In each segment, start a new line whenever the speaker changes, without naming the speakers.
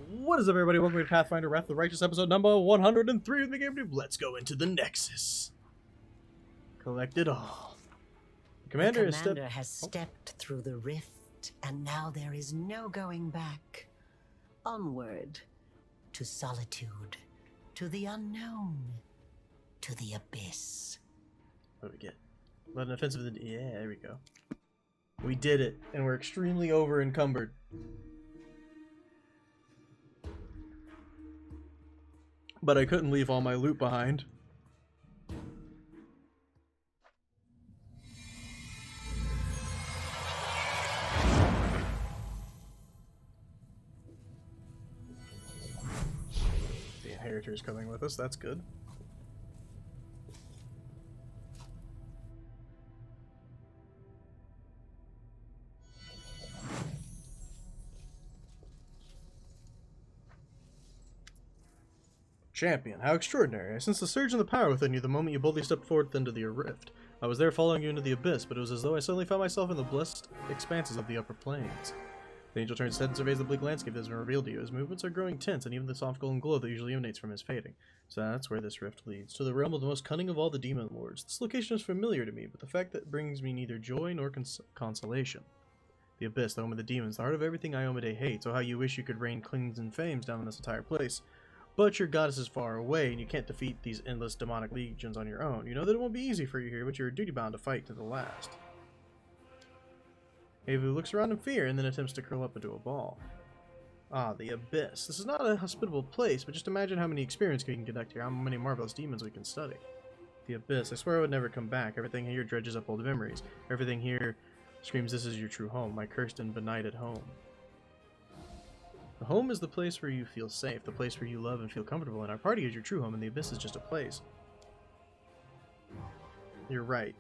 What is up, everybody? Welcome to Pathfinder Wrath of the Righteous, episode number 103 of the GamerKnoob. Let's go into the Nexus. Collect it all. The commander
has stepped through the rift, and now there is no going back. Onward, to solitude, to the unknown, to the abyss.
What do we get? Let an offensive... Yeah, there we go. We did it, and we're extremely over-encumbered. But I couldn't leave all my loot behind. The Inheritor's coming with us, that's good. Champion, how extraordinary. I sensed the surge in the power within you the moment you boldly stepped forward into the rift. I was there following you into the abyss, but it was as though I suddenly found myself in the blessed expanses of the upper planes. The angel turns his head and surveys the bleak landscape that has been revealed to you. His movements are growing tense, and even the soft golden glow that usually emanates from his fading. So that's where this rift leads, to the realm of the most cunning of all the demon lords. This location is familiar to me, but the fact that brings me neither joy nor consolation. The abyss, the home of the demons, the heart of everything Iomedae hates. Oh, how you wish you could rain clings and fames down in this entire place. But your goddess is far away, and you can't defeat these endless demonic legions on your own. You know that it won't be easy for you here, but you're duty-bound to fight to the last. Avu looks around in fear, and then attempts to curl up into a ball. Ah, the Abyss. This is not a hospitable place, but just imagine how many experiments we can conduct here, how many marvelous demons we can study. The Abyss. I swear I would never come back. Everything here dredges up old memories. Everything here screams this is your true home, my cursed and benighted home. The home is the place where you feel safe, the place where you love and feel comfortable, and our party is your true home, and the Abyss is just a place. You're right.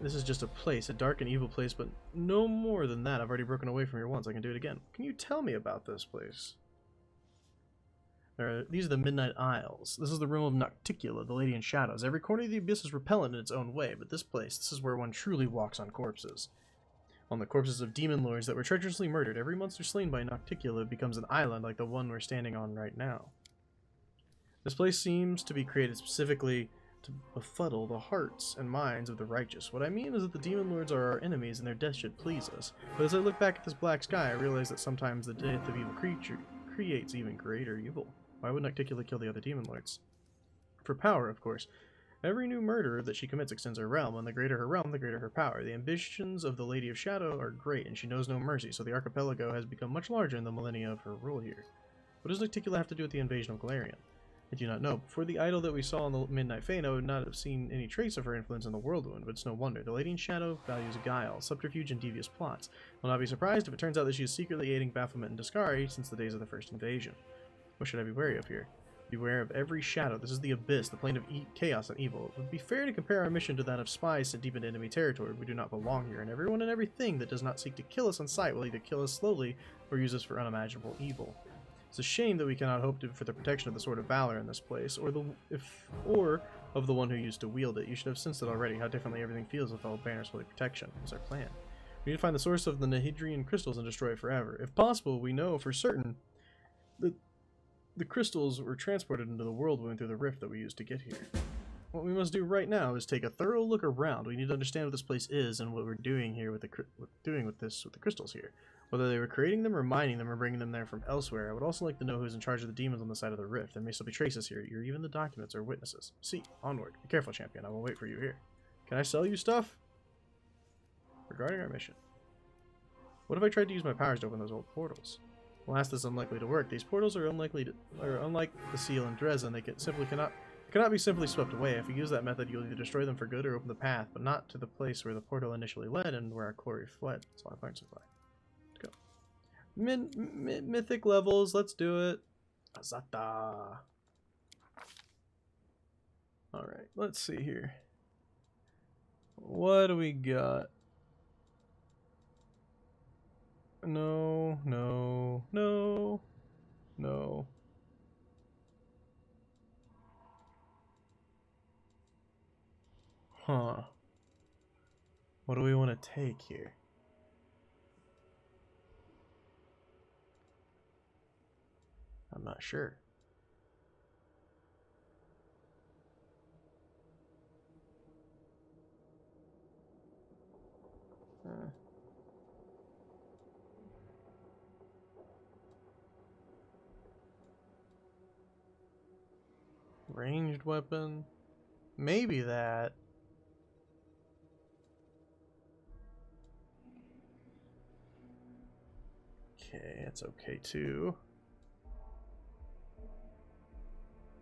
This is just a place, a dark and evil place, but no more than that. I've already broken away from here once. I can do it again. Can you tell me about this place? These are the Midnight Isles. This is the realm of Nocticula, the Lady in Shadows. Every corner of the Abyss is repellent in its own way, but this is where one truly walks on corpses. On the corpses of demon lords that were treacherously murdered, every monster slain by Nocticula becomes an island like the one we're standing on right now. This place seems to be created specifically to befuddle the hearts and minds of the righteous. What I mean is that the demon lords are our enemies and their death should please us. But as I look back at this black sky, I realize that sometimes the death of evil creature creates even greater evil. Why would Nocticula kill the other demon lords? For power, of course. Every new murder that she commits extends her realm, and the greater her realm, the greater her power. The ambitions of the Lady of Shadow are great, and she knows no mercy, so the archipelago has become much larger in the millennia of her rule here. What does Nocticula have to do with the invasion of Galarian? I do not know. Before the idol that we saw in the Midnight Fane, I would not have seen any trace of her influence in the Worldwound, but it's no wonder. The Lady in Shadow values guile, subterfuge, and devious plots. I'll not be surprised if it turns out that she is secretly aiding Baphomet and Discari since the days of the first invasion. What should I be wary of here? Beware of every shadow. This is the Abyss, the plane of chaos and evil. It would be fair to compare our mission to that of spies sent deep into enemy territory. We do not belong here, and everyone and everything that does not seek to kill us on sight will either kill us slowly or use us for unimaginable evil. It's a shame that we cannot hope for the protection of the Sword of Valor in this place, or of the one who used to wield it. You should have sensed it already, how differently everything feels with all Banner's holy protection. It's our plan. We need to find the source of the Nihedrian crystals and destroy it forever. If possible, we know for certain that the crystals were transported into the Worldwound through the rift that we used to get here. What we must do right now is take a thorough look around. We need to understand what this place is and what we're doing here with the crystals here. Whether they were creating them or mining them or bringing them there from elsewhere. I would also like to know who's in charge of the demons on the side of the rift. There may still be traces here, or even the documents or witnesses. See, onward. Be careful, champion. I will wait for you here. Can I sell you stuff? Regarding our mission. What if I tried to use my powers to open those old portals? Alas, this is unlikely to work. These portals are unlike the seal in Dresden. They cannot be simply swept away. If you use that method, you'll either destroy them for good or open the path, but not to the place where the portal initially led and where our quarry fled. That's all I find supply. Let's go. Mythic levels. Let's do it. Azata. All right. Let's see here. What do we got? No, no, no, no. Huh. What do we want to take here? I'm not sure. Ranged weapon. Maybe that. Okay, it's okay too.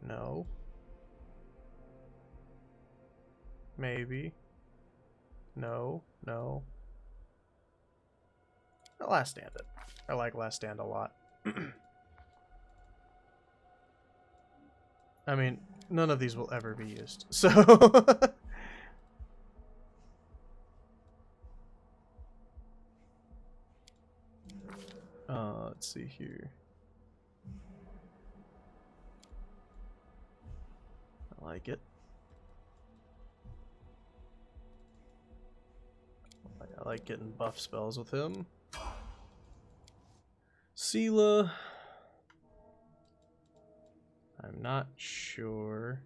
No. Maybe. No. No. Last stand it. I like last stand a lot. I mean, none of these will ever be used, so... let's see here. I like it. I like getting buff spells with him. Sela. I'm not sure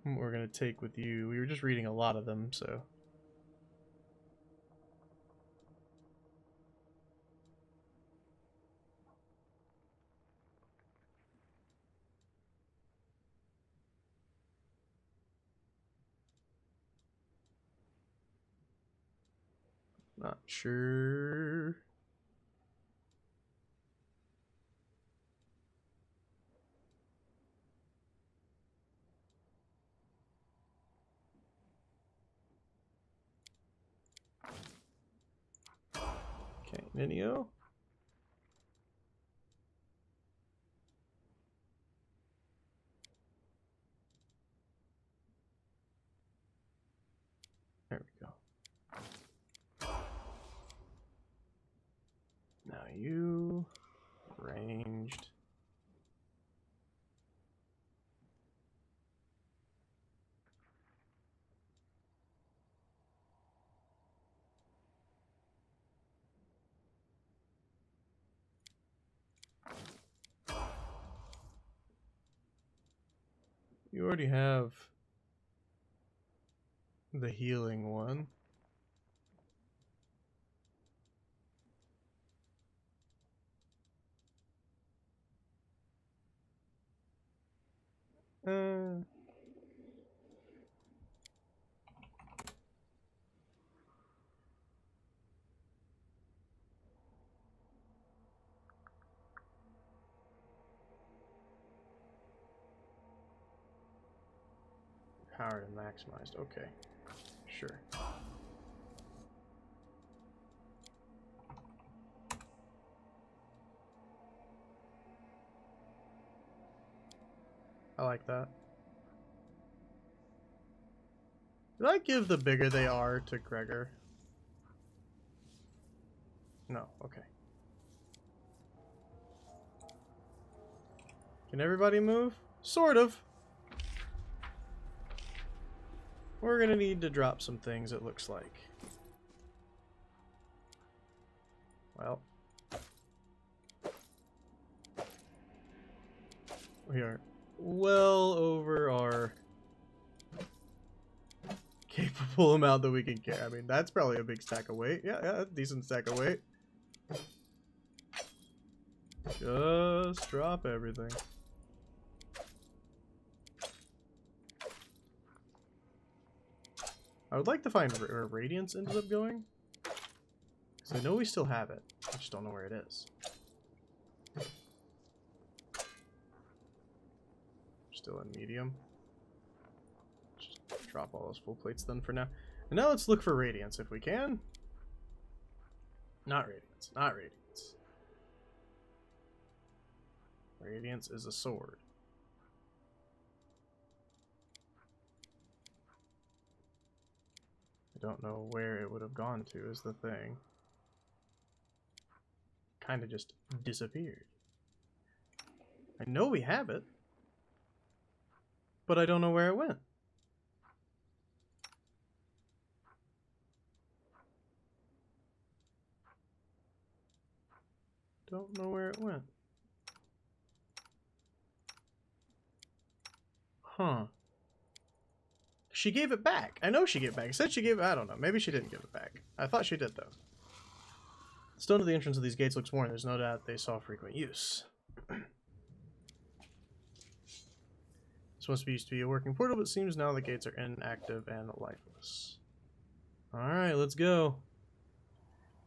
what we're going to take with you. We were just reading a lot of them, so... Not sure. Okay, Ninio. There we go. Now you ranged. You already have the healing one. Powered and maximized. Okay, sure. I like that. Did I give the bigger they are to Gregor? No, okay. Can everybody move? Sort of. We're gonna need to drop some things, it looks like. Well. We are well over our capable amount that we can carry. I mean, that's probably a big stack of weight. Yeah, decent stack of weight. Just drop everything. I would like to find where Radiance ended up going. Because I know we still have it. I just don't know where it is. Still in medium. Just drop all those full plates then for now. And now let's look for Radiance if we can. Not Radiance. Not Radiance. Radiance is a sword. I don't know where it would have gone to is the thing. Kind of just disappeared. I know we have it, but I don't know where it went. don't know where it went. Huh. She gave it back. I know she gave it back. It said she gave it. I don't know. Maybe she didn't give it back. I thought she did, though. The stone to the entrance of these gates looks worn. There's no doubt they saw frequent use. This used to be a working portal, but it seems now the gates are inactive and lifeless. Alright, let's go.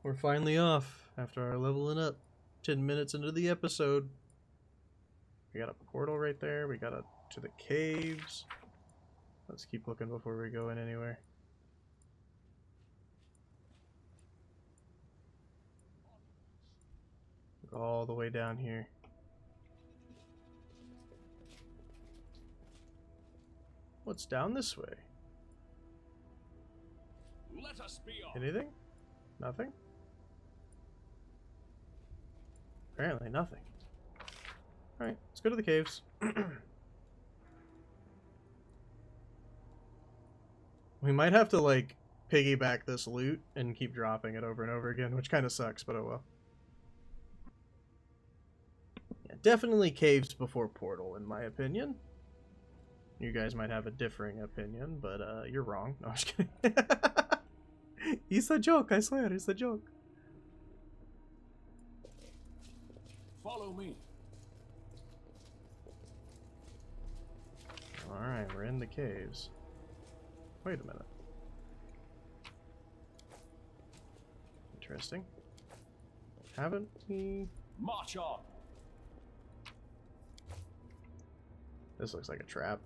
We're finally off after our leveling up 10 minutes into the episode. We got a portal right there. We got to the caves. Let's keep looking before we go in anywhere. Look all the way down here. What's down this way?
Let us be off.
Anything? Nothing? Apparently nothing. Alright, let's go to the caves. We might have to, like, piggyback this loot and keep dropping it over and over again, which kind of sucks, but oh well. Yeah, definitely caves before portal, in my opinion. You guys might have a differing opinion, but you're wrong. No, I'm just kidding. It's a joke, I swear, it's a joke.
Follow me.
Alright, we're in the caves. Wait a minute. Interesting. Haven't we...
March on.
This looks like a trap.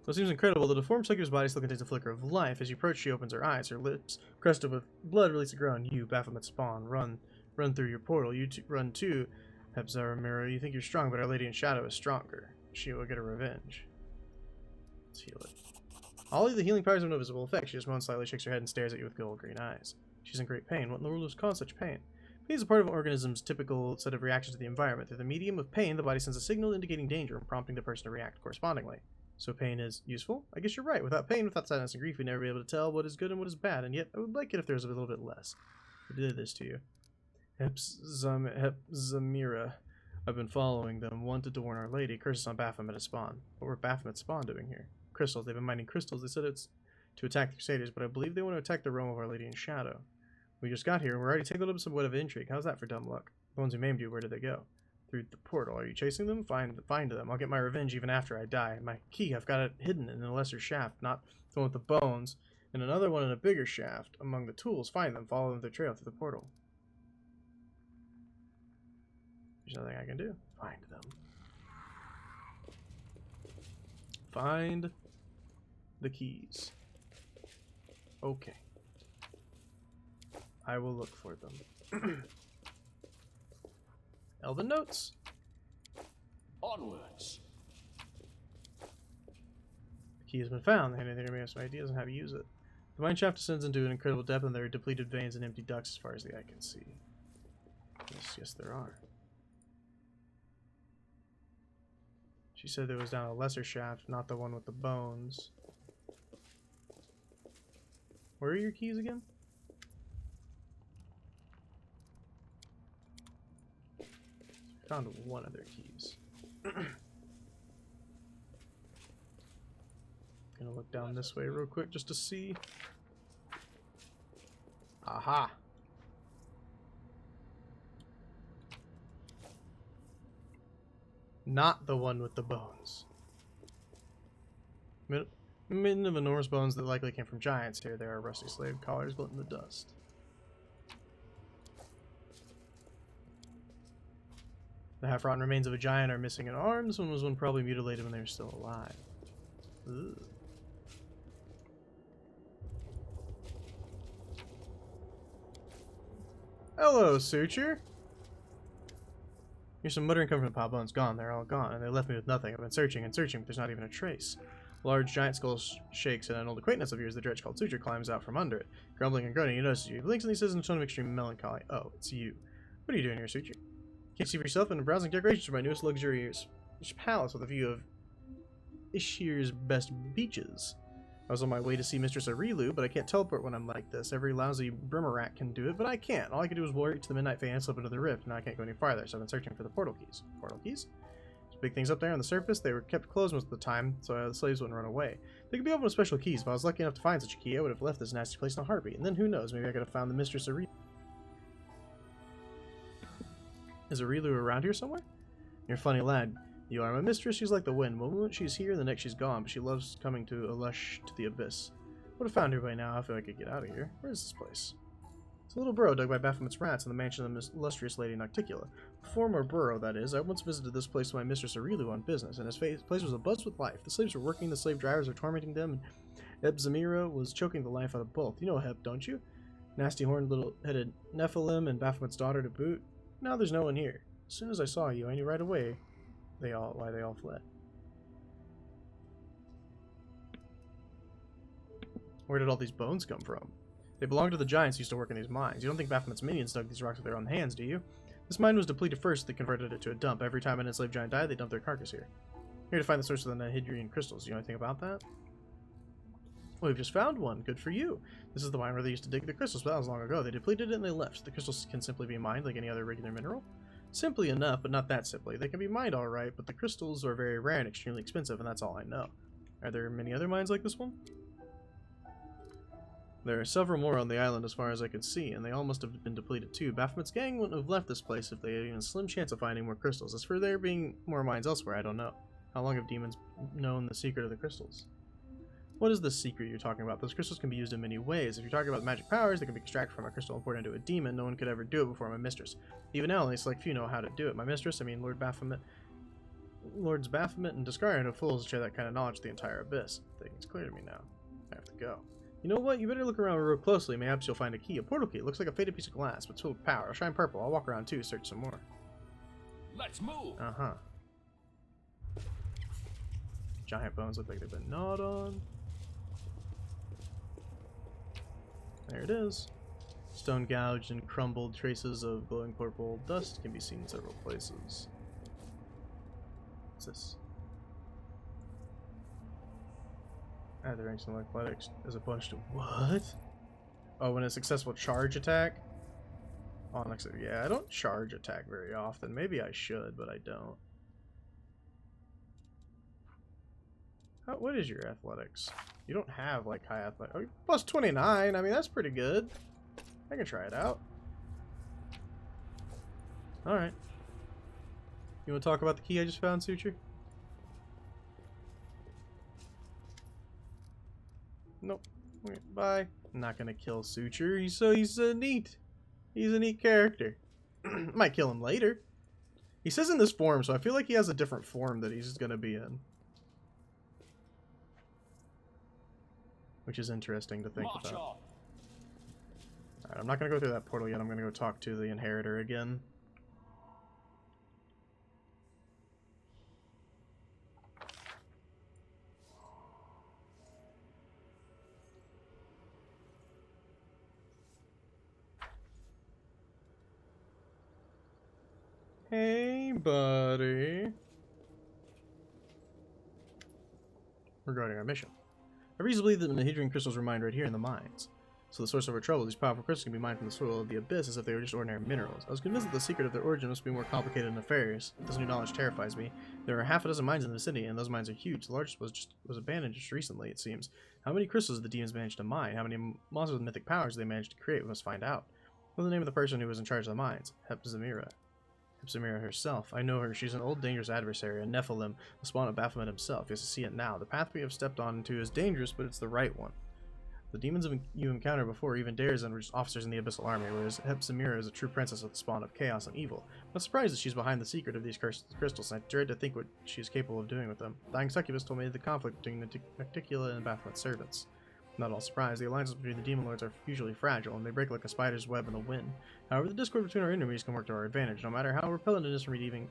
So it seems incredible. The deformed Succubus body still contains a flicker of life. As you approach, she opens her eyes. Her lips, crusted with blood, release a groan. You, Baphomet spawn, run through your portal. You run too, Hepzarmira. You think you're strong, but Our Lady in Shadow is stronger. She will get her revenge. Let's heal it. All of the healing powers have no visible effect. She just moans slightly, shakes her head, and stares at you with gold green eyes. She's in great pain. What in the world has caused such pain? Pain is a part of an organism's typical set of reactions to the environment. Through the medium of pain, the body sends a signal indicating danger and prompting the person to react correspondingly. So pain is useful? I guess you're right. Without pain, without sadness and grief, we'd never be able to tell what is good and what is bad, and yet I would like it if there was a little bit less. Who did this to you? Hepzarmira. I've been following them, wanted to warn Our Lady. Curses on Baphomet spawn. What were Baphomet spawn doing here? Crystals. They've been mining crystals. They said it's to attack the Crusaders, but I believe they want to attack the realm of Our Lady in Shadow. We just got here, and we're already tangled up in some web of intrigue. How's that for dumb luck? The ones who maimed you, where did they go? Through the portal. Are you chasing them? Find them. I'll get my revenge even after I die. My key, I've got it hidden in a lesser shaft, not the one with the bones, and another one in a bigger shaft. Among the tools, find them. Follow them their trail through the portal. There's nothing I can do. Find them. Find the keys. Okay. I will look for them. Elven notes.
Onwards.
The key has been found. The hand may have some ideas on how to use it. The mine shaft descends into an incredible depth, and there are depleted veins and empty ducts as far as the eye can see. Yes, there are. She said there was down a lesser shaft, not the one with the bones. Where are your keys again? Found one of their keys. Gonna look down this way real quick just to see. Aha! Not the one with the bones. Mitten of enormous bones that likely came from giants. Here there are rusty slave collars built in the dust. The half-rotten remains of a giant are missing an arm. This one was one probably mutilated when they were still alive. Ugh. Hello, Suture. Here's some muttering coming from the pile of bones. Gone. They're all gone, and they left me with nothing. I've been searching and searching, but there's not even a trace. A large giant skull shakes, and an old acquaintance of yours, the dredge called Suture, climbs out from under it. Grumbling and groaning, he notices you. He blinks and he says in a tone of extreme melancholy, "Oh, it's you. What are you doing here, Suture? Can't see for yourself, and browsing decorations for my newest luxurious palace with a view of Ishir's best beaches. I was on my way to see Mistress of Illusionera, but I can't teleport when I'm like this. Every lousy Brimmerat can do it, but I can't. All I can do is wait to the Midnight Fae and slip into the rift. Now I can't go any farther, so I've been searching for the portal keys. Portal keys? There's big things up there on the surface. They were kept closed most of the time, so the slaves wouldn't run away. They could be opened with special keys. If I was lucky enough to find such a key, I would have left this nasty place in a heartbeat. And then who knows, maybe I could have found the Mistress of Illusionera. Is Illusionera around here somewhere? You're a funny lad. You are my mistress. She's like the wind. One moment she's here, the next she's gone, but she loves coming to Alush to the abyss. Would have found her by now if I could get out of here. Where is this place? It's a little burrow dug by Baphomet's rats in the mansion of the illustrious Lady Nocticula. A former burrow, that is. I once visited this place with my mistress Illusionera on business, and his place was abuzz with life. The slaves were working, the slave drivers were tormenting them, and Ebzamira was choking the life out of both. You know Hep, don't you? Nasty horned little-headed Nephilim and Baphomet's daughter to boot. Now there's no one here. As soon as I saw you, I knew right away why they all fled. Where did all these bones come from? They belong to the giants who used to work in these mines. You don't think Baphomet's minions dug these rocks with their own hands, do you? This mine was depleted first, they converted it to a dump. Every time an enslaved giant died, they dumped their carcass here. Here to find the source of the Nihedrian crystals. You know anything about that? Well, we've just found one. Good for you. This is the mine where they used to dig the crystals, but that was long ago. They depleted it and they left. The crystals can simply be mined like any other regular mineral. Simply enough, but not that simply. They can be mined alright, but the crystals are very rare and extremely expensive, and that's all I know. Are there many other mines like this one? There are several more on the island as far as I could see, and they all must have been depleted too. Baphomet's gang wouldn't have left this place if they had even a slim chance of finding more crystals. As for there being more mines elsewhere, I don't know. How long have demons known the secret of the crystals? What is the secret you're talking about? Those crystals can be used in many ways. If you're talking about magic powers, they can be extracted from a crystal and poured into a demon. No one could ever do it before my mistress. Even now, only select few know how to do it. My mistress, I mean Lords Baphomet and Discarian are fools to share that kind of knowledge to the entire abyss. I think it's clear to me now. I have to go. You know what? You better look around real closely. Perhaps you'll find a key. A portal key. It looks like a faded piece of glass, but it's full of power. I'll shine purple. I'll walk around too, search some more.
Let's move.
Uh-huh. Giant bones look like they've been gnawed on. There it is. Stone gouged and crumbled, traces of glowing purple dust can be seen in several places. What's this? Add the ranks in athletics as a bonus to what? Oh, when a successful charge attack? Oh, yeah, I don't charge attack very often. Maybe I should, but I don't. What is your athletics? You don't have like high athletics. Oh, plus 29. I mean, that's pretty good. I can try it out. Alright. You want to talk about the key I just found, Suture? Nope. Okay, bye. I'm not gonna kill Suture. He's neat. He's a neat character. Might kill him later. He says in this form, so I feel like he has a different form that he's gonna be in. Which is interesting to think about. Alright, I'm not gonna go through that portal yet. I'm gonna go talk to the Inheritor again. Hey, buddy. Regarding our mission. I reasonably believe that the Nihedrian crystals were mined right here in the mines. So the source of our trouble, these powerful crystals can be mined from the soil of the abyss as if they were just ordinary minerals. I was convinced that the secret of their origin must be more complicated and nefarious. This new knowledge terrifies me. There are half a dozen mines in the vicinity, and those mines are huge. The largest was abandoned just recently, it seems. How many crystals did the demons manage to mine? How many monsters with mythic powers did they manage to create? We must find out. What's the name of the person who was in charge of the mines? Ebzamira. Ebzamira herself. I know her. She's an old dangerous adversary, a Nephilim, the spawn of Baphomet himself. Yes, I see it now. The path we have stepped onto is dangerous, but it's the right one. The demons you encountered before, even dares, and were just officers in the Abyssal Army, whereas Ebzamira is a true princess of the spawn of chaos and evil. I'm not surprised that she's behind the secret of these crystals, and I dread to think what she is capable of doing with them. The dying succubus told me of the conflict between Nocticula and Baphomet's servants. I'm not all surprised. The alliances between the demon lords are usually fragile, and they break like a spider's web in the wind. However, the discord between our enemies can work to our advantage. No matter how repellent it is from redeeming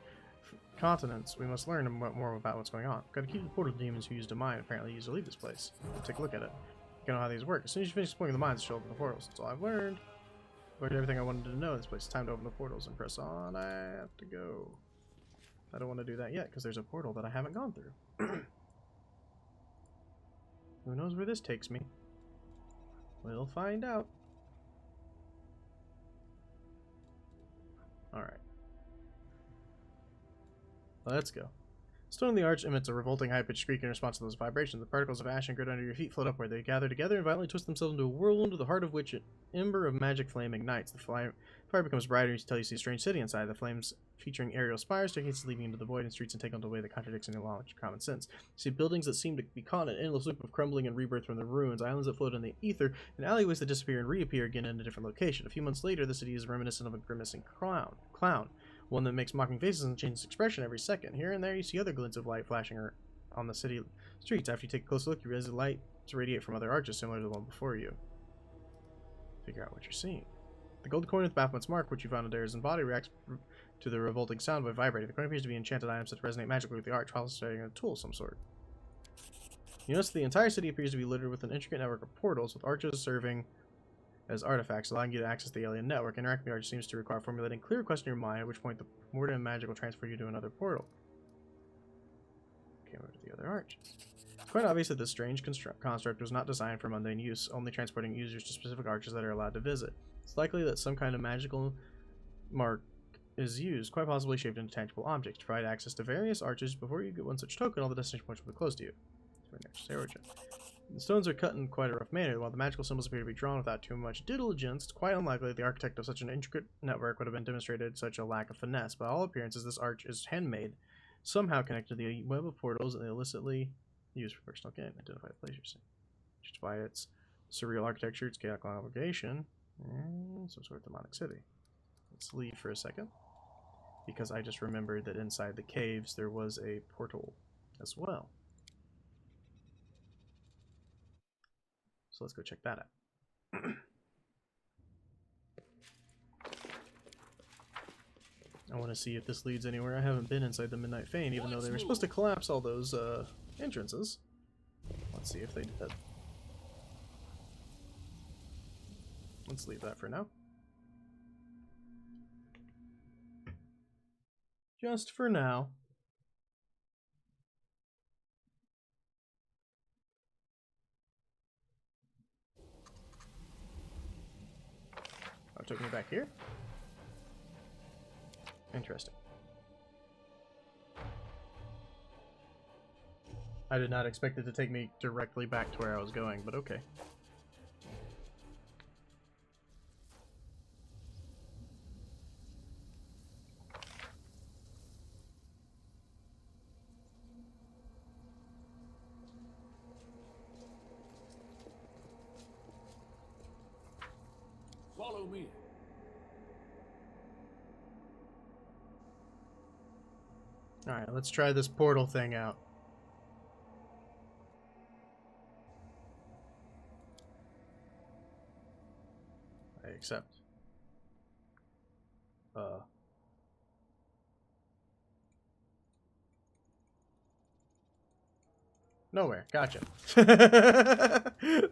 continents, we must learn more about what's going on. Got to keep the portal demons who used to mine apparently used to leave this place. Take a look at it. You know how these work. As soon as you finish exploring the mines, she'll open the portals. That's all I've learned. Learned everything I wanted to know in this place. It's time to open the portals and press on. I have to go. I don't want to do that yet because there's a portal that I haven't gone through. Who knows where this takes me? We'll find out. Alright. Let's go. Stone in the arch emits a revolting high-pitched shriek in response to those vibrations. The particles of ash and grit under your feet float upward. They gather together and violently twist themselves into a whirlwind, to the heart of which an ember of magic flame ignites. The fire becomes brighter until you see a strange city inside. The flames featuring aerial spires, staircases leading into the void, and streets and take on a way that contradicts any logic or common sense. You see buildings that seem to be caught in an endless loop of crumbling and rebirth from the ruins, islands that float in the ether, and alleyways that disappear and reappear again in a different location. A few months later, the city is reminiscent of a grimacing clown. One that makes mocking faces and changes expression every second. Here and there you see other glints of light flashing on the city streets. After you take a close look, you realize the lights radiate from other arches similar to the one before you. Figure out what you're seeing. The gold coin with Baphomet's mark, which you found in Darius' body, reacts to the revolting sound by vibrating. The coin appears to be enchanted items that resonate magically with the arch, while staring at a tool of some sort. You notice the entire city appears to be littered with an intricate network of portals, with arches serving as artifacts, allowing you to access the alien network. Interacting with the arch seems to require formulating a clear question in your mind, at which point the Mortem magic will transfer you to another portal. Okay, over to the other arch. It's quite obvious that this strange construct was not designed for mundane use, only transporting users to specific arches that are allowed to visit. It's likely that some kind of magical mark is used, quite possibly shaped into tangible objects, to provide access to various arches. Before you get one such token, all the destination points will be close to you. Next origin. The stones are cut in quite a rough manner. While the magical symbols appear to be drawn without too much diligence, it's quite unlikely that the architect of such an intricate network would have been demonstrated such a lack of finesse. By all appearances, this arch is handmade, somehow connected to the web of portals and illicitly used for personal gain. Identify the place you're seeing. Just by its surreal architecture, its chaotic obligation, and some sort of demonic city. Let's leave for a second, because I just remembered that inside the caves there was a portal as well. So let's go check that out. I want to see if this leads anywhere. I haven't been inside the Midnight Fane, even though they were supposed to collapse all those entrances. Let's see if they did. Let's leave that for now. Just for now. Oh, it took me back here? Interesting. I did not expect it to take me directly back to where I was going, but okay.
Follow me.
Alright, let's try this portal thing out. I accept. Nowhere. Gotcha.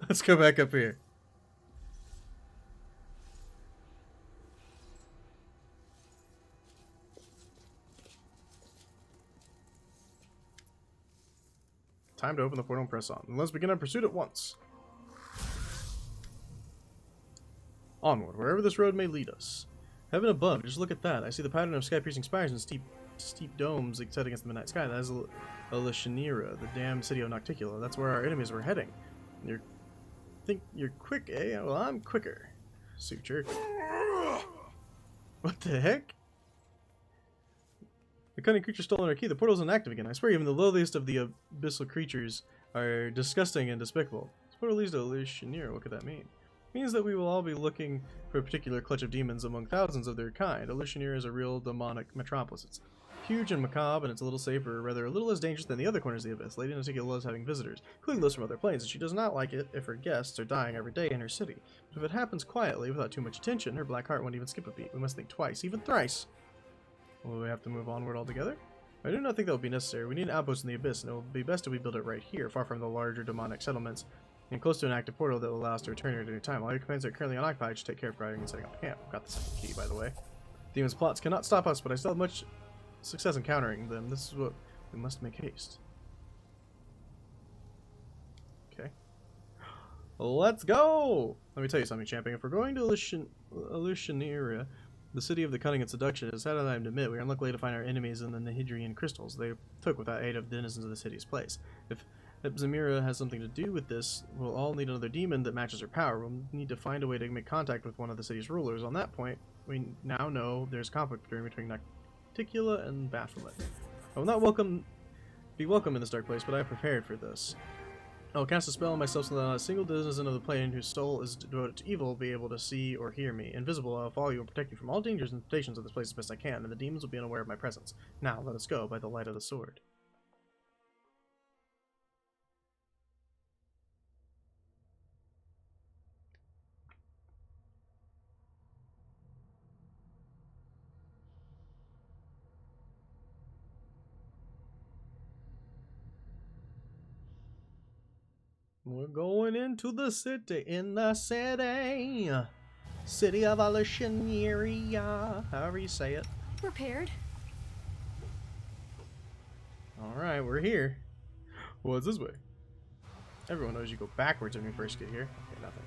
Let's go back up here. Time to open the portal and press on. And let's begin our pursuit at once. Onward, wherever this road may lead us. Heaven above, just look at that. I see the pattern of sky-piercing spires and steep domes set against the midnight sky. That is Alushinyrra, the damned city of Nocticula. That's where our enemies were heading. Think you're quick, eh? Well, I'm quicker. Suture. What the heck? The cunning creature stolen our key. The portal's inactive again. I swear even the lowliest of the abyssal creatures are disgusting and despicable. This portal leads to Alushinyrra. What could that mean? It means that we will all be looking for a particular clutch of demons among thousands of their kind. Alushinyrra is a real demonic metropolis. It's huge and macabre, and it's a little safer, or rather a little less dangerous than the other corners of the abyss. Lady Nocticula loves having visitors, including those from other planes, and she does not like it if her guests are dying every day in her city. But if it happens quietly, without too much attention, her black heart won't even skip a beat. We must think twice, even thrice. Will we have to move onward altogether? I do not think that will be necessary. We need an outpost in the abyss, and it will be best if we build it right here, far from the larger demonic settlements, and close to an active portal that will allow us to return here at any time. All your commands are currently unoccupied. Just take care of guarding and setting up camp. I've got the second key, by the way. Demon's plots cannot stop us, but I still have much success in countering them. This is what we must make haste. Okay. Let's go! Let me tell you something, champion. If we're going to Alushinyrra, the city of the cunning and seduction, it's sad that I am to admit we are unlucky to find our enemies in the Nihidrian crystals they took without aid of denizens of the city's place. If Zamira has something to do with this, we'll all need another demon that matches her power. We'll need to find a way to make contact with one of the city's rulers. On that point, we now know there's conflict between Nocticula and Baphomet. I will not be welcome in this dark place, but I have prepared for this. I will cast a spell on myself so that not a single denizen of the plane whose soul is devoted to evil will be able to see or hear me. Invisible, I will follow you and protect you from all dangers and temptations of this place as best I can, and the demons will be unaware of my presence. Now, let us go by the light of the sword. We're going into the city, city of Alushinyrra, however you say it.
Prepared.
Alright, we're here. What's this way? Everyone knows you go backwards when you first get here. Okay, nothing.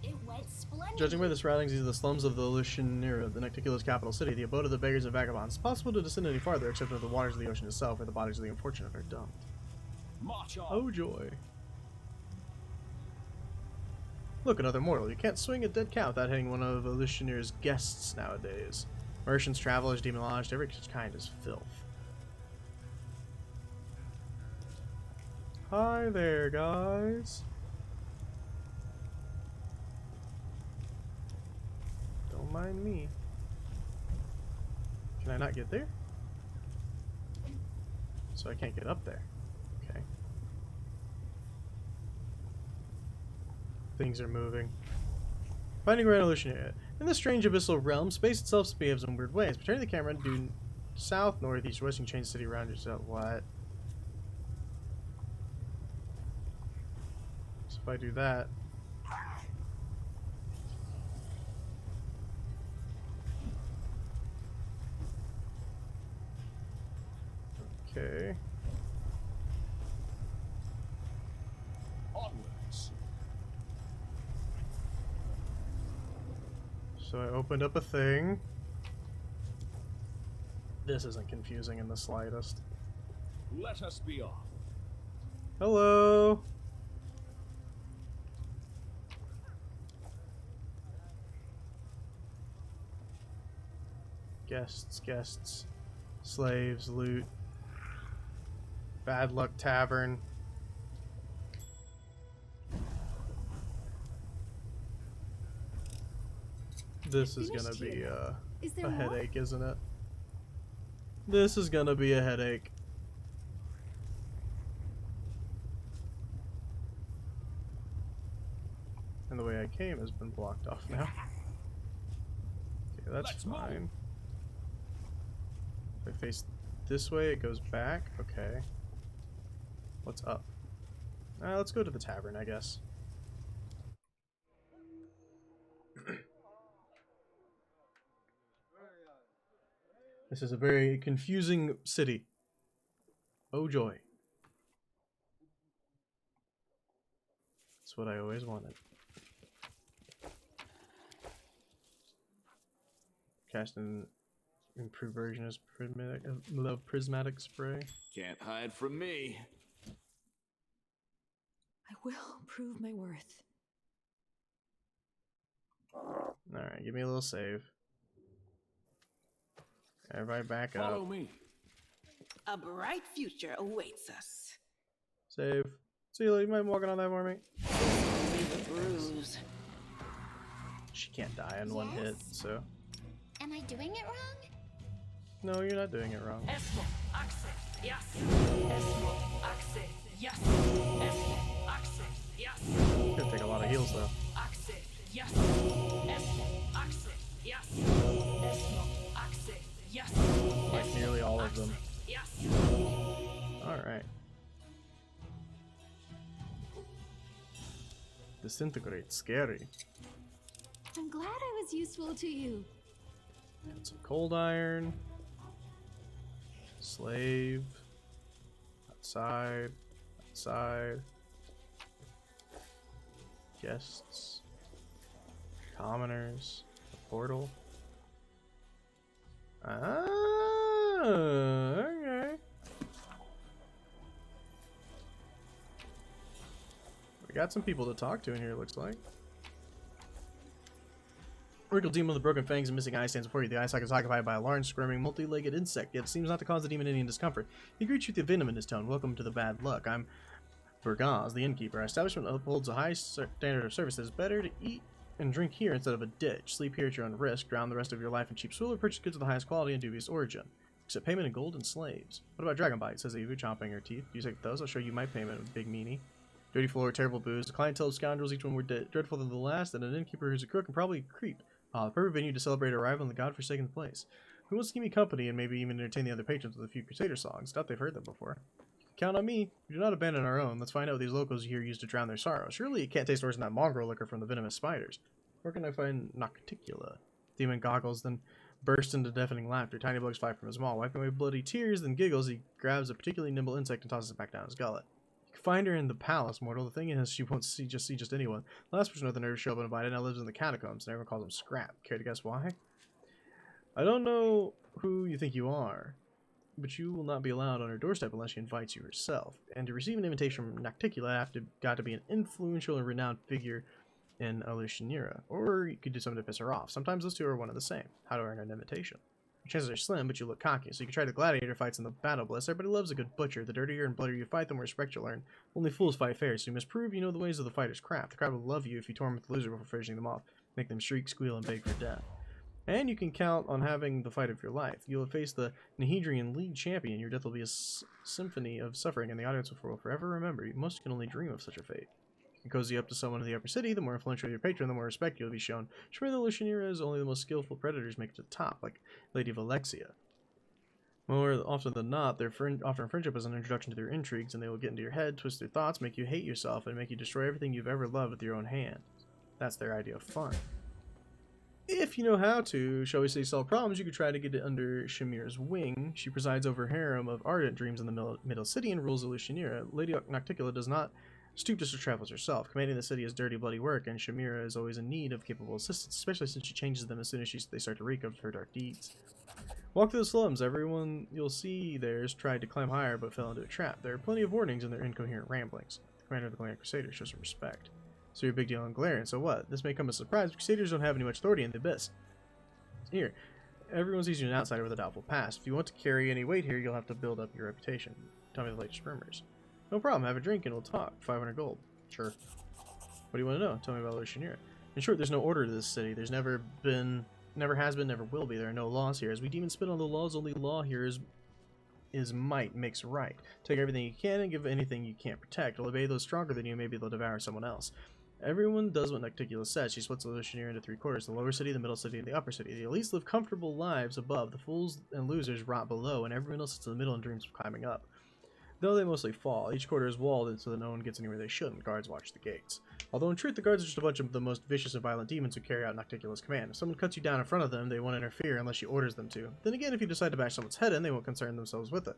It went splendid.
Judging by the surroundings, these are the slums of the Alushinyrra, the Nocticula's capital city, the abode of the beggars and vagabonds. It's possible to descend any farther, except where the waters of the ocean itself, where the bodies of the unfortunate are dumped.
March on.
Oh joy. Look, another mortal. You can't swing a dead cow without hitting one of Alushinyrra's guests nowadays. Merchants, travelers, demon lodged, every kind is filth. Hi there, guys. Don't mind me. Can I not get there? So I can't get up there. Okay. Things are moving. Finding Red Alushinyrra. In this strange abyssal realm, space itself behaves in weird ways. But turning the camera due south, northeast, west, you can change the city around yourself. What? So if I do that. Okay.
Onwards.
So I opened up a thing. This isn't confusing in the slightest.
Let us be off.
Hello. Guests. Slaves, loot. Bad Luck Tavern. This is gonna be a headache, isn't it? This is gonna be a headache. And the way I came has been blocked off now. Okay, that's fine. If I face this way, it goes back. Okay. What's up? Let's go to the tavern, I guess. This is a very confusing city. Oh joy. That's what I always wanted. Cast an improved version as prismatic spray.
Can't hide from me.
I will prove my worth.
Alright, give me a little save. Everybody back up.
Follow me.
A bright future awaits us.
Save. Celia, you mind walking on that for me?
Only the bruise.
She can't die in one hit, so.
Am I doing it wrong?
No, you're not doing it wrong.
Esmo, access, yes. Esmo, access, yes. Esmo, access, yes.
It's gonna take a lot of heals though.
Access, yes. Esmo, access, yes. Esmo, access, yes.
Like nearly all of them.
Yes.
Alright. Disintegrate, scary.
I'm glad I was useful to you.
Got some cold iron. Slave. Outside. Side. Guests. Commoners. The portal. Ah, okay. We got some people to talk to in here, it looks like. Wrinkled demon with the broken fangs and missing eye stands before you. The eye socket is occupied by a large, squirming, multi-legged insect, yet seems not to cause the demon any discomfort. He greets you with the venom in his tone. Welcome to the bad luck. I'm Burgaz, the innkeeper. Our establishment upholds a high standard of service. It is better to eat and drink here instead of a ditch. Sleep here at your own risk. Drown the rest of your life in cheap swill or purchase goods of the highest quality and dubious origin. Accept payment in gold and slaves. What about dragon bite? Says Evu, chomping her teeth. Do you take those? I'll show you my payment with big meanie. Dirty floor, terrible booze, a clientele of scoundrels, each one more dreadful than the last, and an innkeeper who's a crook and probably a creep. The perfect venue to celebrate our arrival in the godforsaken place. Who wants to give me company and maybe even entertain the other patrons with a few Crusader songs? Doubt they've heard them before. Count on me. We do not abandon our own. Let's find out what these locals here use to drown their sorrow. Surely it can't taste worse than that mongrel liquor from the venomous spiders. Where can I find Nocticula? Demon goggles, then bursts into deafening laughter. Tiny bugs fly from his maw. Wiping away bloody tears, then giggles. He grabs a particularly nimble insect and tosses it back down his gullet. You can find her in the palace, mortal. The thing is, she won't see just anyone. The last person with the nerve to show up and abide now lives in the catacombs, and everyone calls him Scrap. Care to guess why? I don't know who you think you are, but you will not be allowed on her doorstep unless she invites you herself. And to receive an invitation from Nocticula, got to be an influential and renowned figure in Alushinyrra, or you could do something to piss her off. Sometimes those two are one and the same. How to earn an invitation? Your chances are slim, but you look cocky, so you can try the gladiator fights in the battle bliss. Everybody loves a good butcher. The dirtier and bloodier you fight, the more respect you'll earn. Only fools fight fair, so you must prove you know the ways of the fighter's craft. The crowd will love you if you torment the loser before finishing them off. Make them shriek, squeal, and beg for death. And you can count on having the fight of your life. You will face the Nehedrian League champion. Your death will be a symphony of suffering, and the audience will forever remember you. Most can only dream of such a fate. You can cozy up to someone in the upper city. The more influential your patron, the more respect you'll be shown. Sure, the Alushinyrra is only the most skillful predators make it to the top, like Lady of Alexia. More often than not, they're offering friendship as an introduction to their intrigues, and they will get into your head, twist their thoughts, make you hate yourself, and make you destroy everything you've ever loved with your own hand. That's their idea of fun. If you know how to, shall we say, solve problems, you could try to get it under Shamira's wing. She presides over a harem of ardent dreams in the middle city and rules Alushinyrra. Lady Nocticula does not stoop to such travels herself. Commanding the city is dirty, bloody work, and Shamira is always in need of capable assistance, especially since she changes them as soon as they start to reek of her dark deeds. Walk through the slums. Everyone you'll see there has tried to climb higher but fell into a trap. There are plenty of warnings in their incoherent ramblings. The commander of the Grand Crusader shows some respect. So you're a big deal in Galarian, so what? This may come as a surprise, but Crusaders don't have any much authority in the Abyss. Here, everyone sees you an outsider with a doubtful past. If you want to carry any weight here, you'll have to build up your reputation. Tell me the latest rumors. No problem, have a drink and we'll talk. 500 gold. Sure. What do you want to know? Tell me about Alushinyrra. In short, there's no order to this city. There's never has been, never will be. There are no laws here. As we demons spit on the laws, only law here is might makes right. Take everything you can and give anything you can't protect. Will obey those stronger than you, maybe they'll devour someone else. Everyone does what Nocticula says. She splits Alushinyrra into 3 quarters, the lower city, the middle city, and the upper city. The elites live comfortable lives above, the fools and losers rot below, and everyone else sits in the middle and dreams of climbing up. Though they mostly fall, each quarter is walled so that no one gets anywhere they shouldn't. Guards watch the gates. Although in truth, the guards are just a bunch of the most vicious and violent demons who carry out Nocticula's command. If someone cuts you down in front of them, they won't interfere unless she orders them to. Then again, if you decide to bash someone's head in, they won't concern themselves with it.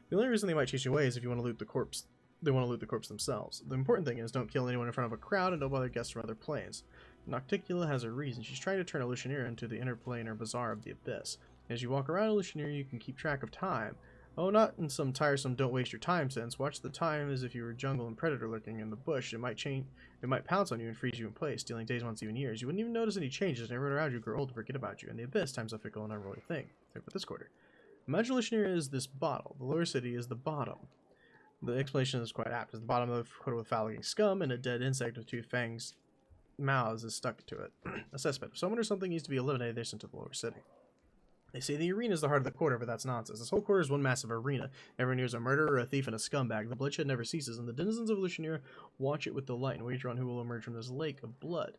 The only reason they might chase you away is if you want to loot the corpse. They want to loot the corpse themselves. The important thing is don't kill anyone in front of a crowd and don't bother guests from other planes. Nocticula has a reason. She's trying to turn Alushinyrra into the interplanar bazaar of the Abyss. As you walk around Alushinyrra, you can keep track of time. Oh, not in some tiresome don't waste your time sense. Watch the time as if you were jungle and predator lurking in the bush. It might pounce on you and freeze you in place, stealing days, months, even years. You wouldn't even notice any changes, and everyone around you grow old and forget about you. In the Abyss, time's a fickle and unruly thing. Think about this quarter. Imagine Alushinyrra is this bottle. The lower city is the bottom. The explanation is quite apt, as the bottom of the quarter with foul-looking scum and a dead insect with 2 fangs mouths is stuck to it. Assessment. If someone or something needs to be eliminated, they're sent to the lower city. They say the arena is the heart of the quarter, but that's nonsense. This whole quarter is one massive arena. Everyone here is a murderer, a thief, and a scumbag. The bloodshed never ceases, and the denizens of Alushinyrra watch it with delight and wager on who will emerge from this lake of blood.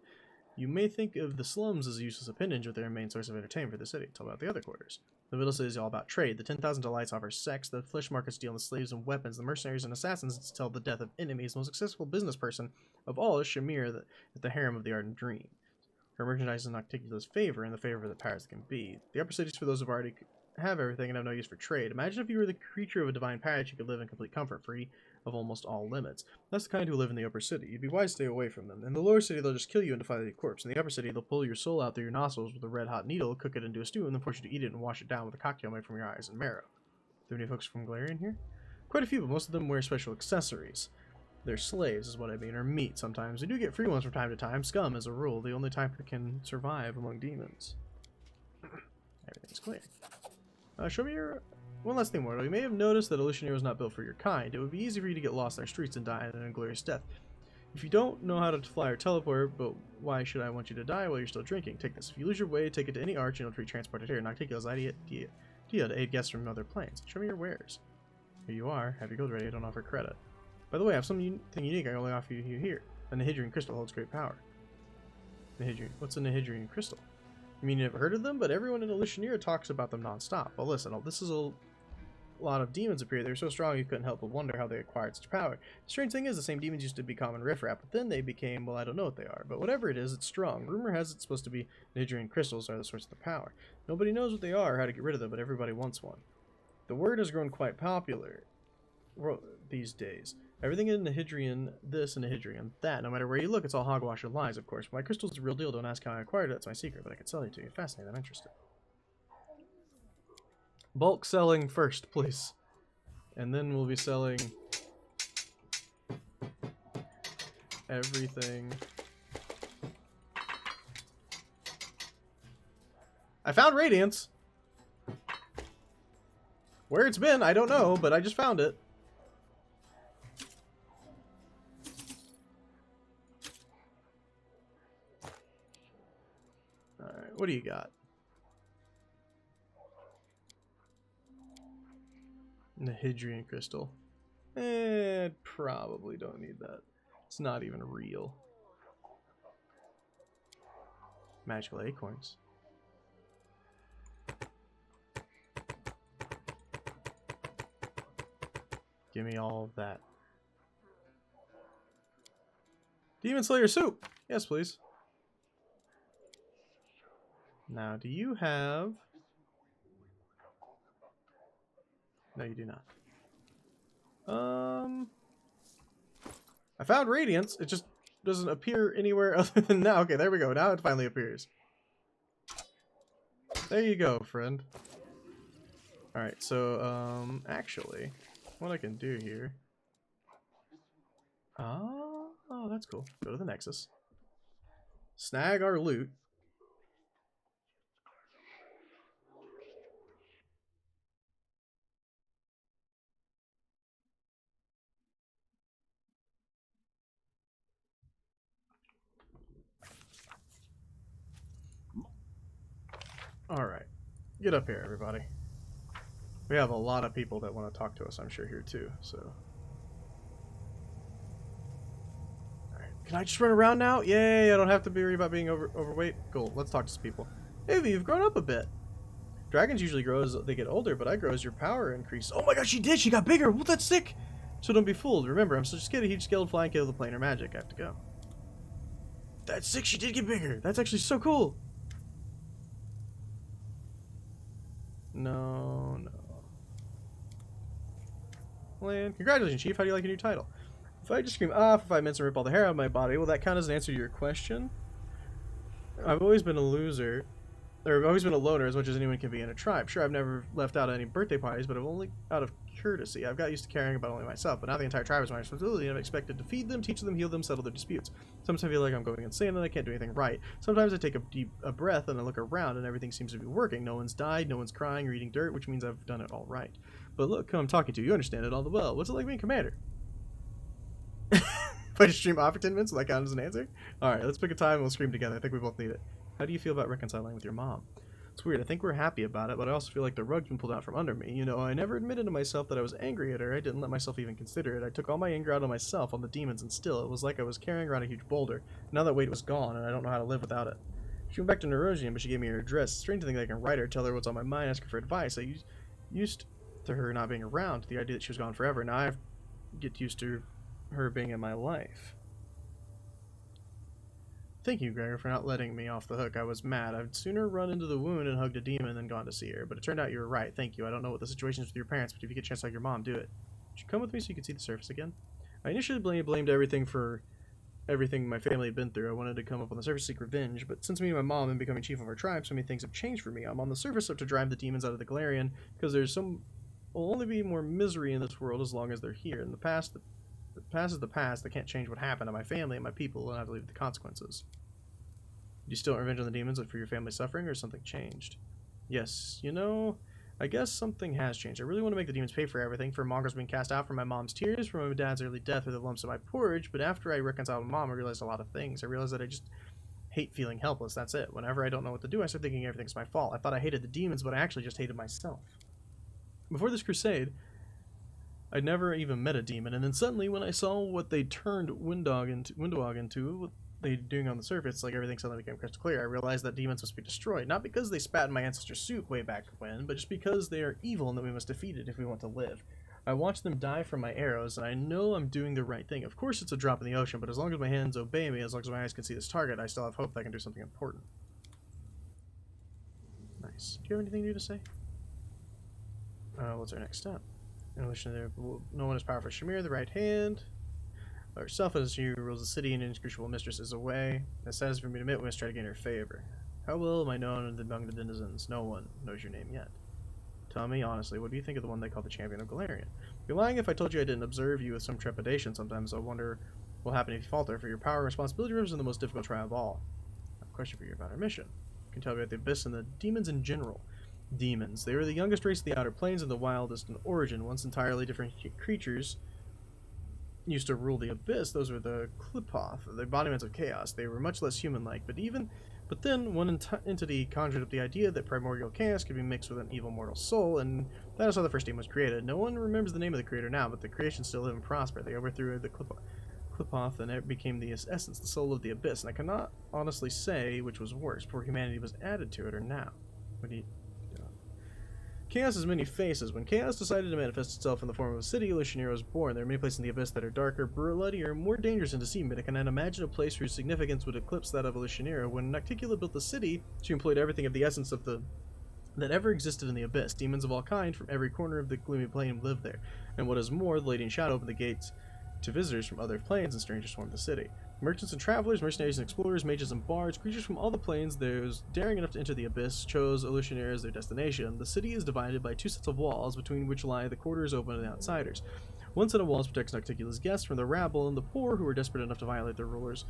You may think of the slums as a useless appendage, but they're a main source of entertainment for the city. Tell about the other quarters. The middle city is all about trade. The 10,000 delights offer sex. The flesh markets deal in slaves and weapons. The mercenaries and assassins tell the death of enemies. The most successful business person of all is Shamira, the harem of the ardent dream. Her merchandise is in Nocticula's favor, and the favor of the powers that can be. The upper cities for those who've already have everything and have no use for trade. Imagine if you were the creature of a divine paradise, you could live in complete comfort, free of almost all limits. That's the kind who live in the upper city. You'd be wise to stay away from them. In the lower city, they'll just kill you and defile your corpse. In the upper city, they'll pull your soul out through your nostrils with a red-hot needle, cook it into a stew, and then force you to eat it and wash it down with a cocktail made from your eyes and marrow. Do any folks from Galarian here? Quite a few, but most of them wear special accessories. They're slaves, is what I mean, or meat sometimes. They do get free ones from time to time. Scum, as a rule, the only type that can survive among demons. Everything's clear. Show me your... One last thing, mortal. You may have noticed that Alushinyrra was not built for your kind. It would be easy for you to get lost in our streets and die an inglorious death. If you don't know how to fly or teleport, but why should I want you to die while you're still drinking? Take this. If you lose your way, take it to any arch and it'll be transported here. Nocticul's idea to aid guests from other planes. Show me your wares. Here you are. Have your gold ready. I don't offer credit. By the way, I have something unique I only offer you here. A Nihidrian crystal holds great power. Nihidrian. What's a Nihidrian crystal? You mean you never heard of them? But everyone in Alushinyrra talks about them non-stop. Well, listen, this is a lot of demons appear. They're so strong you couldn't help but wonder how they acquired such power. The strange thing is, the same demons used to be common riffraff, but then they became, well, I don't know what they are. But whatever it is, it's strong. Rumor has it's supposed to be Nihidrian crystals are the source of the power. Nobody knows what they are or how to get rid of them, but everybody wants one. The word has grown quite popular these days. Everything in Nihidrian, this and Nihidrian, that. No matter where you look, it's all hogwash and lies, of course. My crystal's the real deal. Don't ask how I acquired it. That's my secret, but I could sell it to you. Fascinating. I'm interested. Bulk selling first, please. And then we'll be selling everything. I found Radiance. Where it's been, I don't know, but I just found it. Alright, what do you got? Nihidrian crystal. Probably don't need that. It's not even real. Magical acorns. Give me all of that. Demon Slayer soup! Yes, please. Now, do you have... No, you do not. I found Radiance. It just doesn't appear anywhere other than now. Okay, there we go. Now it finally appears. There you go, friend. Alright, so, actually, what I can do here... Oh, that's cool. Go to the Nexus. Snag our loot. Alright. Get up here, everybody. We have a lot of people that want to talk to us, I'm sure, here too, so... Alright. Can I just run around now? Yay, I don't have to worry about being overweight. Cool, let's talk to some people. Ava, you've grown up a bit. Dragons usually grow as they get older, but I grow as your power increases. Oh my god, she did! She got bigger! Well, that's sick! So don't be fooled. Remember, I'm such a huge skilled flying kill the planar magic. I have to go. That's sick, she did get bigger! That's actually so cool! No. Land. Congratulations, Chief. How do you like your new title? If I just scream for 5 minutes and rip all the hair out of my body, will that count as an answer to your question? I've always been a loser. Or I've always been a loner as much as anyone can be in a tribe. Sure, I've never left out any birthday parties, but I've only out of courtesy. I've got used to caring about only myself, but now the entire tribe is my responsibility, and I'm expected to feed them, teach them, heal them, settle their disputes. Sometimes I feel like I'm going insane and I can't do anything right. Sometimes I take a deep breath and I look around and everything seems to be working. No one's died, no one's crying or eating dirt, which means I've done it all right. But look who I'm talking to. You understand it all the well. What's it like being commander? If I just stream off for 10 minutes, will that count as an answer? Alright, let's pick a time and we'll scream together. I think we both need it. How do you feel about reconciling with your mom? It's weird. I think we're happy about it, but I also feel like the rug's been pulled out from under me. You know, I never admitted to myself that I was angry at her. I didn't let myself even consider it. I took all my anger out on myself, on the demons, and still, it was like I was carrying around a huge boulder. Now that weight was gone, and I don't know how to live without it. She went back to Nerosian, but she gave me her address. It's strange to think that I can write her, tell her what's on my mind, ask her for advice. I used to her not being around, the idea that she was gone forever. Now I get used to her being in my life. Thank you, Gregor, for not letting me off the hook. I was mad. I'd sooner run into the wound and hugged a demon than gone to see her. But it turned out you were right. Thank you. I don't know what the situation is with your parents, but if you get a chance to hug your mom, do it. Would you come with me so you can see the surface again? I initially blamed everything for everything my family had been through. I wanted to come up on the surface to seek revenge, but since me and my mom and becoming chief of our tribe, so many things have changed for me. I'm on the surface up to drive the demons out of the Galarian, because will only be more misery in this world as long as they're here. In the past is the past. I can't change what happened to my family and my people, and I have to live with the consequences. Do you still want revenge on the demons for your family's suffering, or something changed? Yes, you know, I guess something has changed. I really want to make the demons pay for everything, for mongrels being cast out, for my mom's tears, for my dad's early death, or the lumps in my porridge, but after I reconciled with mom, I realized a lot of things. I realized that I just hate feeling helpless, that's it. Whenever I don't know what to do, I start thinking everything's my fault. I thought I hated the demons, but I actually just hated myself. Before this crusade, I'd never even met a demon, and then suddenly when I saw what they turned Windog into, what they doing on the surface, like everything suddenly became crystal clear. I realized that demons must be destroyed, not because they spat in my ancestors' soup way back when, but just because they are evil and that we must defeat it if we want to live. I watched them die from my arrows, and I know I'm doing the right thing. Of course it's a drop in the ocean, but as long as my hands obey me, as long as my eyes can see this target, I still have hope that I can do something important. Nice. Do you have anything new to say? What's our next step? Illusionera, no one is powerful. Shamir, the right hand. Herself as she rules the city and inscrutable mistress is away. It's sad for me to admit we must try to gain her favor. How well am I known among the denizens? No one knows your name yet. Tell me honestly, what do you think of the one they call the champion of Galarian? You're lying if I told you I didn't observe you with some trepidation sometimes. I wonder what will happen if you falter, for your power and responsibility represent the most difficult trial of all. I have a question for you about our mission. You can tell me about the Abyss and the demons in general. Demons. They were the youngest race of the Outer Plains and the wildest in origin. Once entirely different creatures used to rule the Abyss. Those were the Klipoth, the embodiments of chaos. They were much less human-like, but then one entity conjured up the idea that primordial chaos could be mixed with an evil mortal soul, and that is how the first demon was created. No one remembers the name of the creator now, but the creation still live and prosper. They overthrew the Klipoth, and it became the essence, the soul of the Abyss, and I cannot honestly say which was worse, before humanity was added to it, or now. What do you... Chaos has many faces. When chaos decided to manifest itself in the form of a city, Alushinyrra was born. There are many places in the Abyss that are darker, bloodier, more dangerous and deceiving, but I cannot imagine a place whose significance would eclipse that of Alushinyrra. When Nocticula built the city, she employed everything of the essence of that ever existed in the Abyss. Demons of all kind from every corner of the gloomy plane lived there. And what is more, the Lady in Shadow opened the gates to visitors from other planes, and strangers swarmed the city. Merchants and travelers, mercenaries and explorers, mages and bards, creatures from all the planes, those daring enough to enter the Abyss, chose Alushinyrra as their destination. The city is divided by two sets of walls, between which lie the quarters open to the outsiders. One set of walls protects Nocticula's guests from the rabble and the poor who are desperate enough to violate their rulers'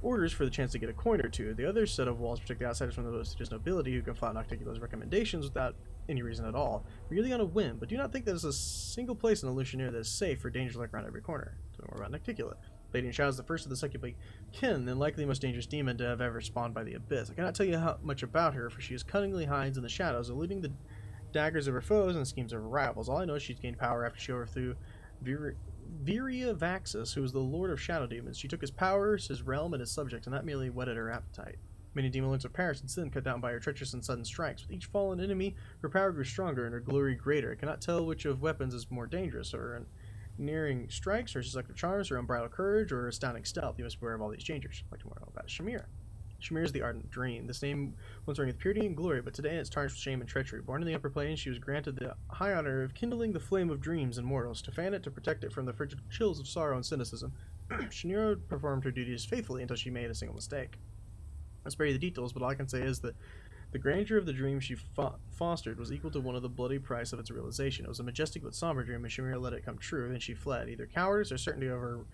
orders for the chance to get a coin or two. The other set of walls protect the outsiders from the prestigious nobility who can flout Nocticula's recommendations without any reason at all, merely on a whim. But do not think that there's a single place in Alushinyrra that is safe for dangers like around every corner. Tell me more about Nocticula. Lady in Shadow is the first of the succubi kin, and likely the most dangerous demon to have ever spawned by the Abyss. I cannot tell you how much about her, for she is cunningly hides in the shadows, eluding the daggers of her foes and the schemes of her rivals. All I know is she's gained power after she overthrew Viria Vaxus, who was the lord of shadow demons. She took his powers, his realm, and his subjects, and that merely whetted her appetite. Many demon lords of Paris and sin cut down by her treacherous and sudden strikes. With each fallen enemy, her power grew stronger and her glory greater. I cannot tell which of weapons is more dangerous, or nearing strikes, or seductive charms, or unbridled courage, or astounding stealth. You must beware of all these dangers. I'd like to learn all about Shamir. Shamir is the ardent dream. This name once rang with purity and glory, but today it's tarnished with shame and treachery. Born in the upper planes, she was granted the high honor of kindling the flame of dreams in mortals, to fan it, to protect it from the frigid chills of sorrow and cynicism. Shamir performed her duties faithfully until she made a single mistake. I'll spare you the details, but all I can say is that the grandeur of the dream she fostered was equal to one of the bloody price of its realization. It was a majestic but somber dream, and Shamir let it come true, and she fled. Either cowardice or certainty of her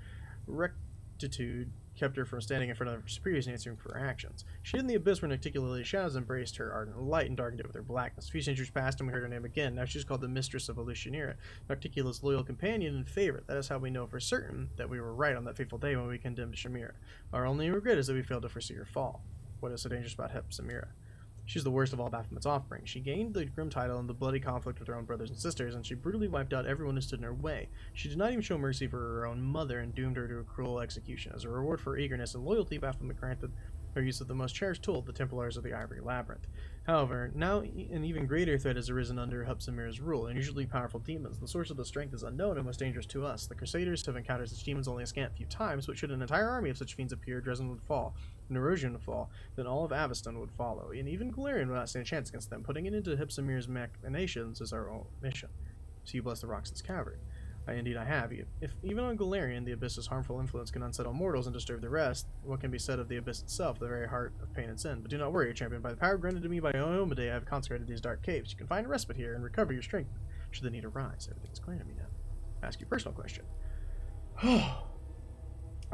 rectitude kept her from standing in front of her superiors and answering for her actions. She hid in the Abyss where Nocticula's shadows embraced her ardent light and darkened it with her blackness. A few centuries passed and we heard her name again. Now she's called the Mistress of Illusionera, Nocticula's loyal companion and favorite. That is how we know for certain that we were right on that fateful day when we condemned Shamir. Our only regret is that we failed to foresee her fall. What is so dangerous about Hepzibah? She's the worst of all Baphomet's offspring. She gained the grim title in the bloody conflict with her own brothers and sisters, and she brutally wiped out everyone who stood in her way. She did not even show mercy for her own mother and doomed her to a cruel execution. As a reward for her eagerness and loyalty, Baphomet granted her use of the most cherished tool, the Templars of the Ivory Labyrinth. However, now an even greater threat has arisen under Hubsamir's rule, unusually powerful demons. The source of the strength is unknown and most dangerous to us. The Crusaders have encountered such demons only a scant few times, but should an entire army of such fiends appear, Dresden would fall, and Erosion would fall, then all of Aveston would follow, and even Galarian would not stand a chance against them. Putting it into Hubsamir's machinations is our own mission. So you bless the rocks in this cavern. Indeed I have. If even on Galarian the Abyss's harmful influence can unsettle mortals and disturb the rest, what can be said of the Abyss itself, the very heart of pain and sin? But do not worry, champion. By the power granted to me by Iomedae, I have consecrated these dark caves. You can find respite here and recover your strength should the need arise. Everything is clear to me now. Ask you a personal question.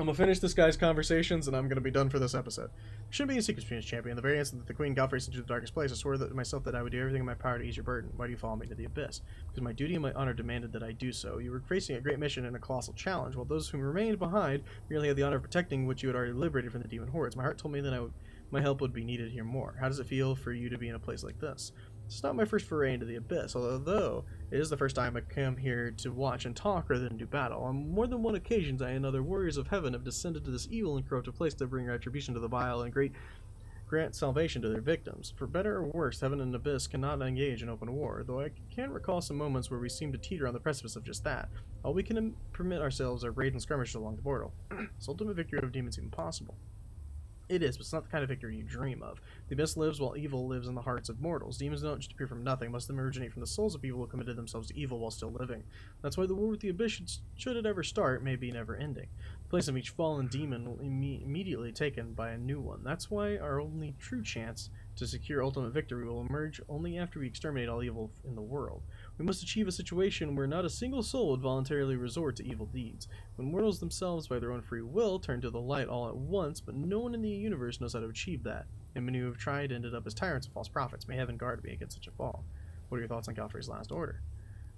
I'm gonna finish this guy's conversations and I'm gonna be done for this episode. There shouldn't be a secret between us, champion. The very instant that the Queen got raced into the darkest place, I swore to myself that I would do everything in my power to ease your burden. Why do you follow me to the Abyss? Because my duty and my honor demanded that I do so. You were facing a great mission and a colossal challenge, while those who remained behind merely had the honor of protecting what you had already liberated from the demon hordes. My heart told me that my help would be needed here more. How does it feel for you to be in a place like this? It's not my first foray into the Abyss, although it is the first time I come here to watch and talk rather than do battle. On more than one occasion, I and other warriors of heaven have descended to this evil and corrupted place to bring retribution to the vile and grant salvation to their victims. For better or worse, heaven and Abyss cannot engage in open war, though I can recall some moments where we seem to teeter on the precipice of just that. All we can permit ourselves are raids and skirmishes along the border. This ultimate victory of demons even possible. It is, but it's not the kind of victory you dream of. The Abyss lives while evil lives in the hearts of mortals. Demons don't just appear from nothing, most of them originate from the souls of people who committed themselves to evil while still living. That's why the war with the Abyss, should it ever start, may be never ending. The place of each fallen demon will immediately taken by a new one. That's why our only true chance to secure ultimate victory will emerge only after we exterminate all evil in the world. We must achieve a situation where not a single soul would voluntarily resort to evil deeds. When mortals themselves, by their own free will, turn to the light all at once, but no one in the universe knows how to achieve that. And many who have tried ended up as tyrants and false prophets. May heaven guard me against such a fall. What are your thoughts on Galfrey's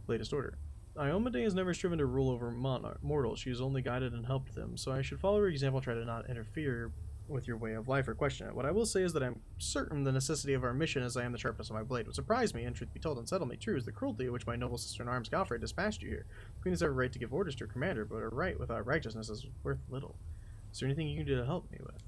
latest order? Iomedae has never striven to rule over mortals. She has only guided and helped them, so I should follow her example and try to not interfere with your way of life or question it. What I will say is that I'm certain the necessity of our mission as I am the sharpness of my blade. What surprised me, and truth be told unsettled me true, is the cruelty at which my noble sister-in-arms Galfrey dispatched you here. The Queen has every right to give orders to her commander, but her right without righteousness is worth little. Is there anything you can do to help me with?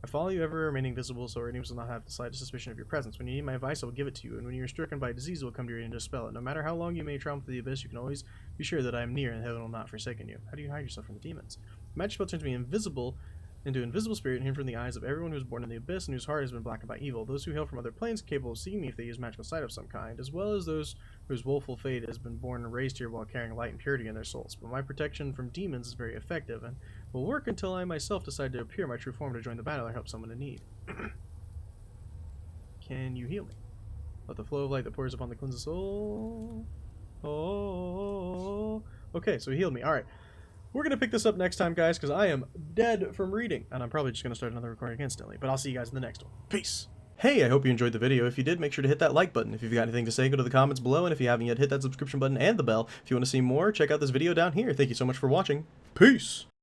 I follow you ever remaining visible, so our enemies will not have the slightest suspicion of your presence. When you need my advice, I will give it to you, and when you are stricken by disease, I will come to your aid and dispel it. No matter how long you may travel through the Abyss, you can always be sure that I am near and heaven will not forsaken you. How do you hide yourself from the demons? Magic spell turns me invisible into invisible spirit and hidden from the eyes of everyone who is born in the Abyss and whose heart has been blackened by evil. Those who hail from other planes are capable of seeing me if they use magical sight of some kind, as well as those whose woeful fate has been born and raised here while carrying light and purity in their souls. But my protection from demons is very effective and will work until I myself decide to appear in my true form to join the battle or help someone in need. Can you heal me? Let the flow of light that pours upon the cleansed soul. Oh. Okay, so he healed me. Alright. We're going to pick this up next time, guys, because I am dead from reading. And I'm probably just going to start another recording instantly. But I'll see you guys in the next one. Peace! Hey, I hope you enjoyed the video. If you did, make sure to hit that like button. If you've got anything to say, go to the comments below. And if you haven't yet, hit that subscription button and the bell. If you want to see more, check out this video down here. Thank you so much for watching. Peace!